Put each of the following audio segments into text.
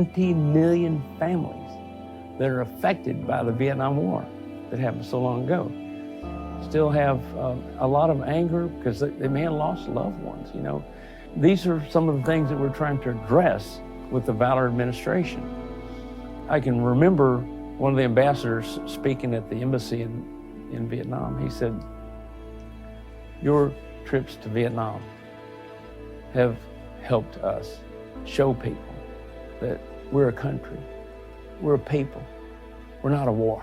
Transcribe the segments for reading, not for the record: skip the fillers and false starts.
20 million families that are affected by the Vietnam War that happened so long ago. Still have a lot of anger because they may have lost loved ones, you know. These are some of the things that we're trying to address with the Valor administration. I can remember one of the ambassadors speaking at the embassy in Vietnam. He said, "Your trips to Vietnam have helped us show people that we're a country, we're a people, we're not a war."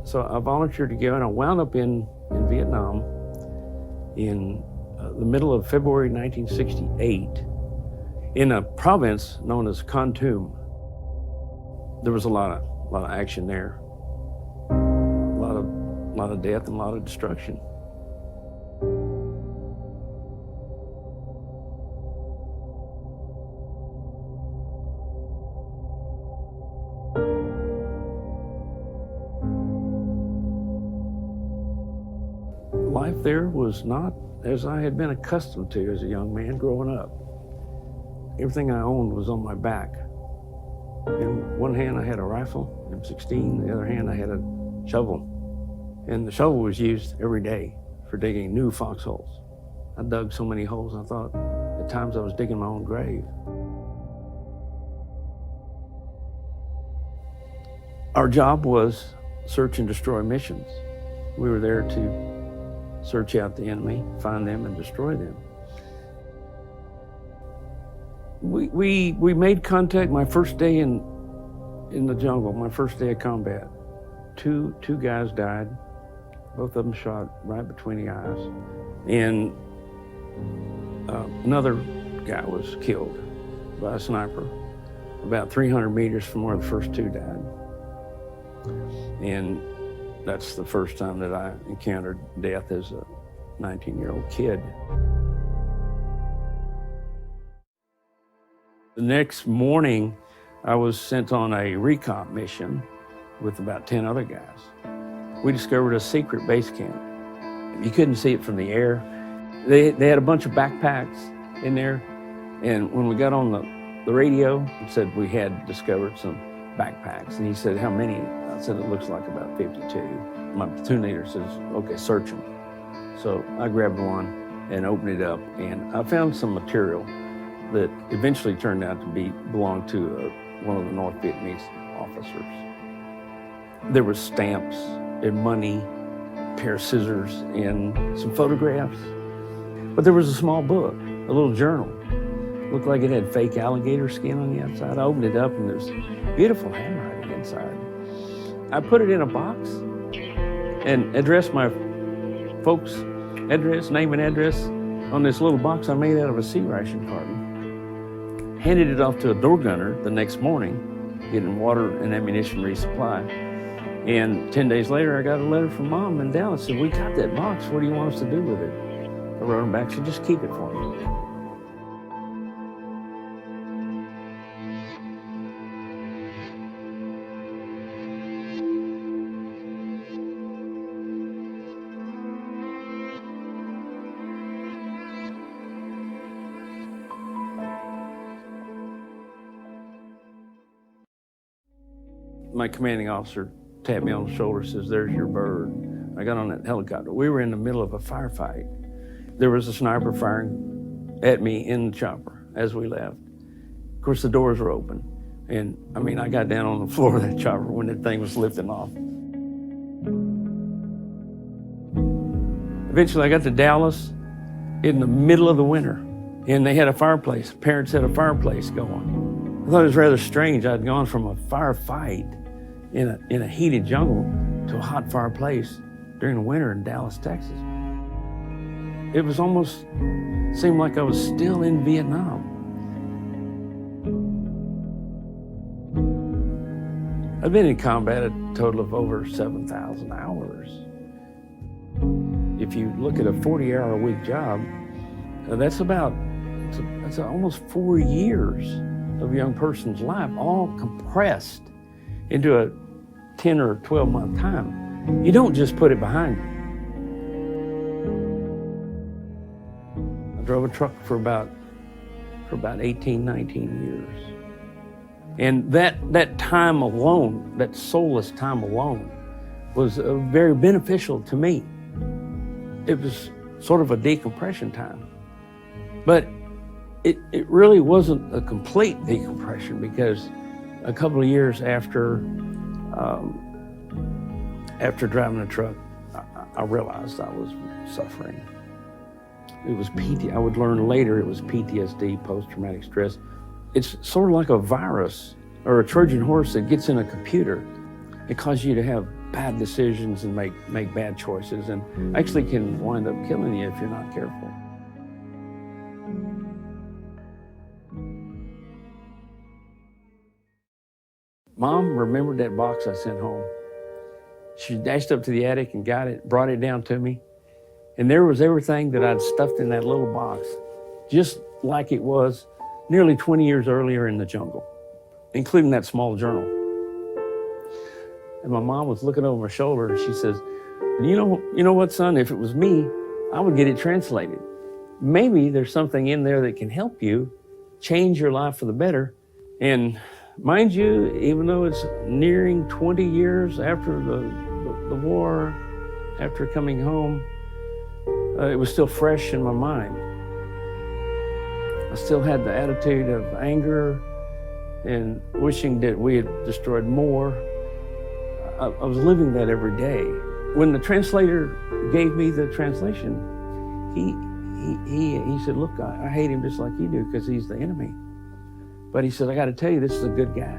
So I volunteered to go, and I wound up in Vietnam in the middle of February 1968 in a province known as Kon Tum. There was a lot of action there, a lot of death and a lot of destruction. Life there was not as I had been accustomed to as a young man growing up. Everything I owned was on my back. In one hand I had a rifle, M16, in the other hand I had a shovel. And the shovel was used every day for digging new foxholes. I dug so many holes, I thought at times I was digging my own grave. Our job was search and destroy missions. We were there to search out the enemy, find them, and destroy them. We made contact my first day in the jungle, my first day of combat. Two guys died, both of them shot right between the eyes. And another guy was killed by a sniper about 300 meters from where the first two died. And that's the first time that I encountered death as a 19-year-old kid. The next morning, I was sent on a recon mission with about 10 other guys. We discovered a secret base camp. You couldn't see it from the air. They had a bunch of backpacks in there, and when we got on the radio, it said we had discovered some backpacks, and he said, "How many?" I said, "It looks like about 52. My platoon leader says, "Okay, search them." So I grabbed one and opened it up, and I found some material that eventually turned out to belong to one of the North Vietnamese officers. There was stamps and money, a pair of scissors, and some photographs. But there was a small book, a little journal. Looked like it had fake alligator skin on the outside. I opened it up, and there's beautiful handwriting inside. I put it in a box and addressed my folks' address, name and address, on this little box I made out of a sea ration carton. Handed it off to a door gunner the next morning, getting water and ammunition resupply. And 10 days later, I got a letter from Mom in Dallas. Said, "We got that box. What do you want us to do with it?" I wrote him back, said, "Just keep it for me." My commanding officer tapped me on the shoulder, says, "There's your bird." I got on that helicopter. We were in the middle of a firefight. There was a sniper firing at me in the chopper as we left. Of course, the doors were open. And I mean, I got down on the floor of that chopper when that thing was lifting off. Eventually, I got to Dallas in the middle of the winter, and they had a fireplace. Parents had a fireplace going. I thought it was rather strange. I'd gone from a firefight in a heated jungle to a hot fireplace during the winter in Dallas, Texas. It was almost seemed like I was still in Vietnam. I've been in combat a total of over 7,000 hours. if you look at a 40-hour-a-week job, that's almost 4 years of a young person's life, all compressed into a 10 or 12-month time. You don't just put it behind you. I drove a truck for about 18, 19 years. And that time alone, that soulless time alone, was very beneficial to me. It was sort of a decompression time. But it really wasn't a complete decompression, because a couple of years after driving a truck, I realized I was suffering. It was I would learn later it was PTSD, post-traumatic stress. It's sort of like a virus or a Trojan horse that gets in a computer. It causes you to have bad decisions and make bad choices, and actually can wind up killing you if you're not careful. Mom remembered that box I sent home. She dashed up to the attic and got it, brought it down to me. And there was everything that I'd stuffed in that little box, just like it was nearly 20 years earlier in the jungle, including that small journal. And my mom was looking over my shoulder and she says, you know what, son, if it was me, I would get it translated. Maybe there's something in there that can help you change your life for the better. And mind you, even though it's nearing 20 years after the war, after coming home, it was still fresh in my mind. I still had the attitude of anger and wishing that we had destroyed more. I was living that every day. When the translator gave me the translation, he said, look, I hate him just like you do because he's the enemy. But he said, I got to tell you, this is a good guy.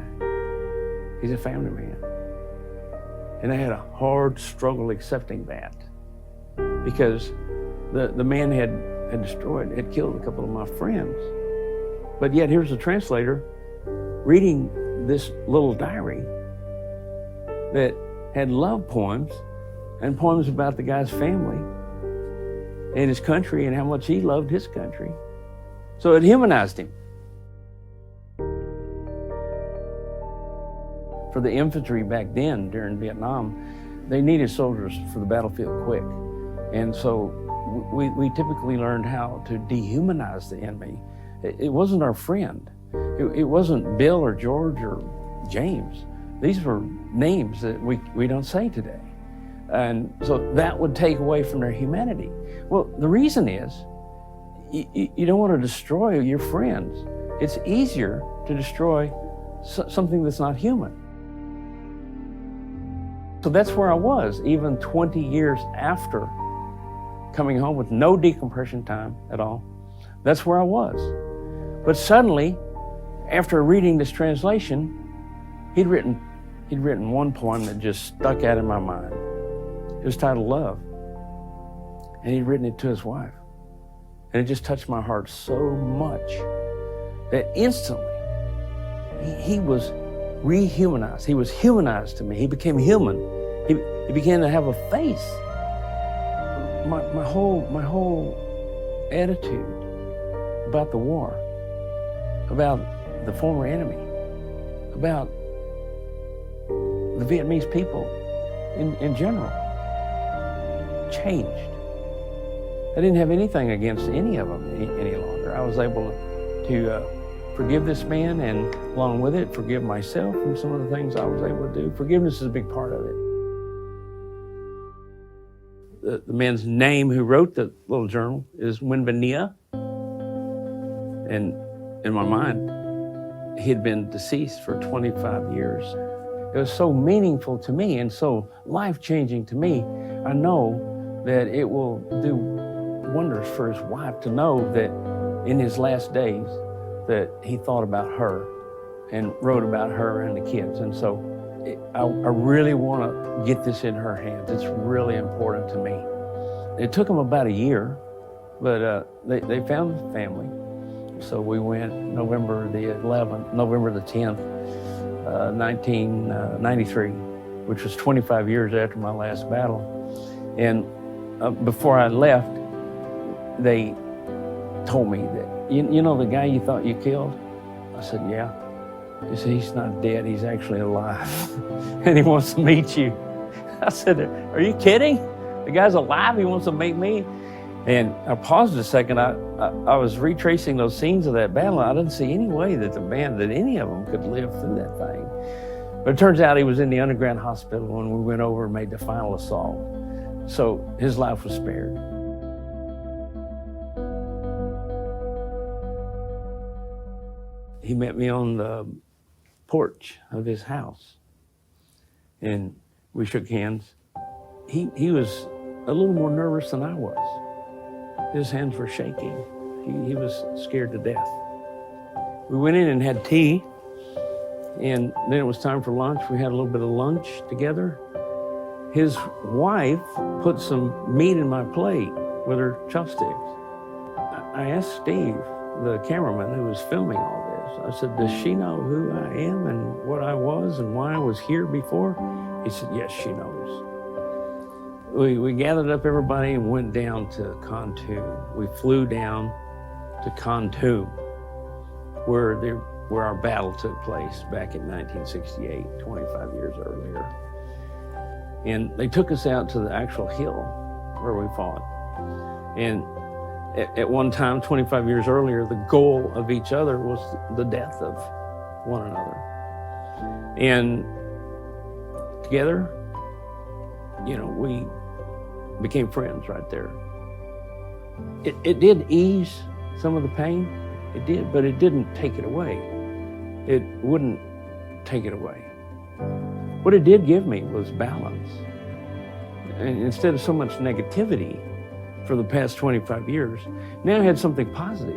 He's a family man. And I had a hard struggle accepting that, because the man had killed a couple of my friends. But yet here's the translator reading this little diary that had love poems and poems about the guy's family and his country and how much he loved his country. So it humanized him. For the infantry back then during Vietnam, they needed soldiers for the battlefield quick. And so we typically learned how to dehumanize the enemy. It wasn't our friend. It wasn't Bill or George or James. These were names that we don't say today. And so that would take away from their humanity. Well, the reason is you don't want to destroy your friends. It's easier to destroy something that's not human. So that's where I was, even 20 years after coming home with no decompression time at all. That's where I was. But suddenly, after reading this translation, he'd written one poem that just stuck out in my mind. It was titled Love. And he'd written it to his wife. And it just touched my heart so much that instantly he was rehumanized. He was humanized to me. He became human. He began to have a face. My whole attitude about the war, about the former enemy, about the Vietnamese people in general changed. I didn't have anything against any of them any longer. I was able to forgive this man, and along with it, forgive myself and some of the things I was able to do. Forgiveness is a big part of it. The man's name who wrote the little journal is Nguyen Nia. And in my mind, he'd been deceased for 25 years. It was so meaningful to me and so life-changing to me. I know that it will do wonders for his wife to know that in his last days that he thought about her and wrote about her and the kids. And so I really want to get this in her hands. It's really important to me. It took them about a year, but they found the family. So we went November the 10th, 1993, which was 25 years after my last battle. And before I left, they told me that, you know the guy you thought you killed? I said, yeah. He said, he's not dead, he's actually alive. And he wants to meet you. I said, are you kidding? The guy's alive, he wants to meet me? And I paused a second. I was retracing those scenes of that battle. I didn't see any way that any of them could live through that thing. But it turns out he was in the underground hospital when we went over and made the final assault. So his life was spared. He met me on the porch of his house, and we shook hands. He was a little more nervous than I was. His hands were shaking. He was scared to death. We went in and had tea, and then it was time for lunch. We had a little bit of lunch together. His wife put some meat in my plate with her chopsticks. I asked Steve, the cameraman who was filming all this, I said, does she know who I am and what I was and why I was here before? He said, yes, she knows. We gathered up everybody and went down to Khartoum. We flew down to Khartoum, where our battle took place back in 1968, 25 years earlier. And they took us out to the actual hill where we fought. And at one time, 25 years earlier, the goal of each other was the death of one another. And together, you know, we became friends right there. It did ease some of the pain, it did, but it didn't take it away. It wouldn't take it away. What it did give me was balance. And instead of so much negativity for the past 25 years, now I had something positive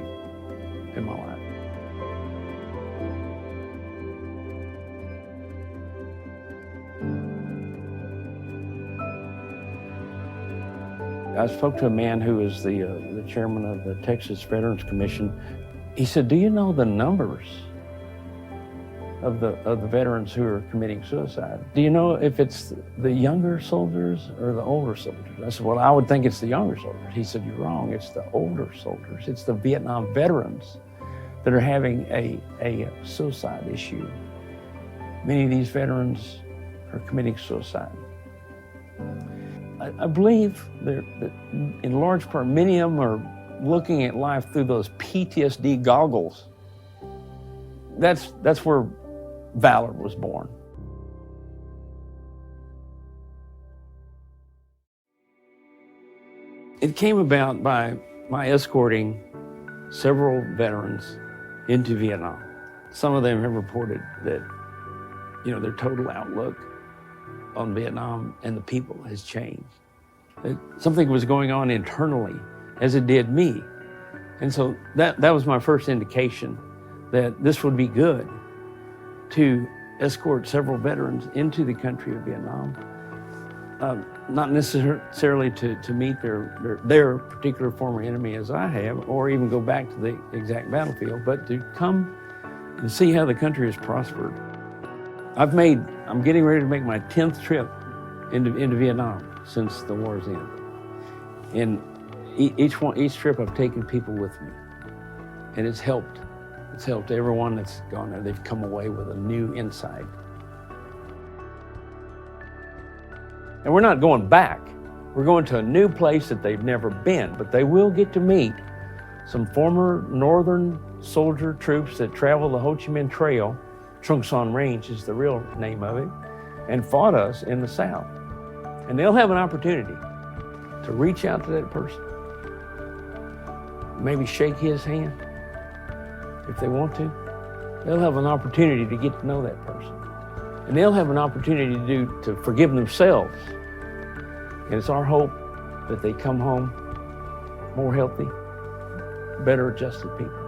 in my life. I spoke to a man who is the chairman of the Texas Veterans Commission. He said, do you know the numbers of the veterans who are committing suicide? Do you know if it's the younger soldiers or the older soldiers? I said, well, I would think it's the younger soldiers. He said, you're wrong, it's the older soldiers. It's the Vietnam veterans that are having a suicide issue. Many of these veterans are committing suicide. I believe that in large part, many of them are looking at life through those PTSD goggles. That's where valor was born. It came about by my escorting several veterans into Vietnam. Some of them have reported that, you know, their total outlook on Vietnam and the people has changed. Something was going on internally, as it did me. And so that was my first indication that this would be good to escort several veterans into the country of Vietnam. Not necessarily to meet their particular former enemy as I have, or even go back to the exact battlefield, but to come and see how the country has prospered. I'm getting ready to make my 10th trip into Vietnam since the war's end. And each trip I've taken people with me, and it's helped. It's helped everyone that's gone there. They've come away with a new insight. And we're not going back. We're going to a new place that they've never been, but they will get to meet some former Northern soldier troops that traveled the Ho Chi Minh Trail. Trung Son Range is the real name of it, and fought us in the South. And they'll have an opportunity to reach out to that person, maybe shake his hand if they want to. They'll have an opportunity to get to know that person. And they'll have an opportunity to forgive themselves. And it's our hope that they come home more healthy, better adjusted people.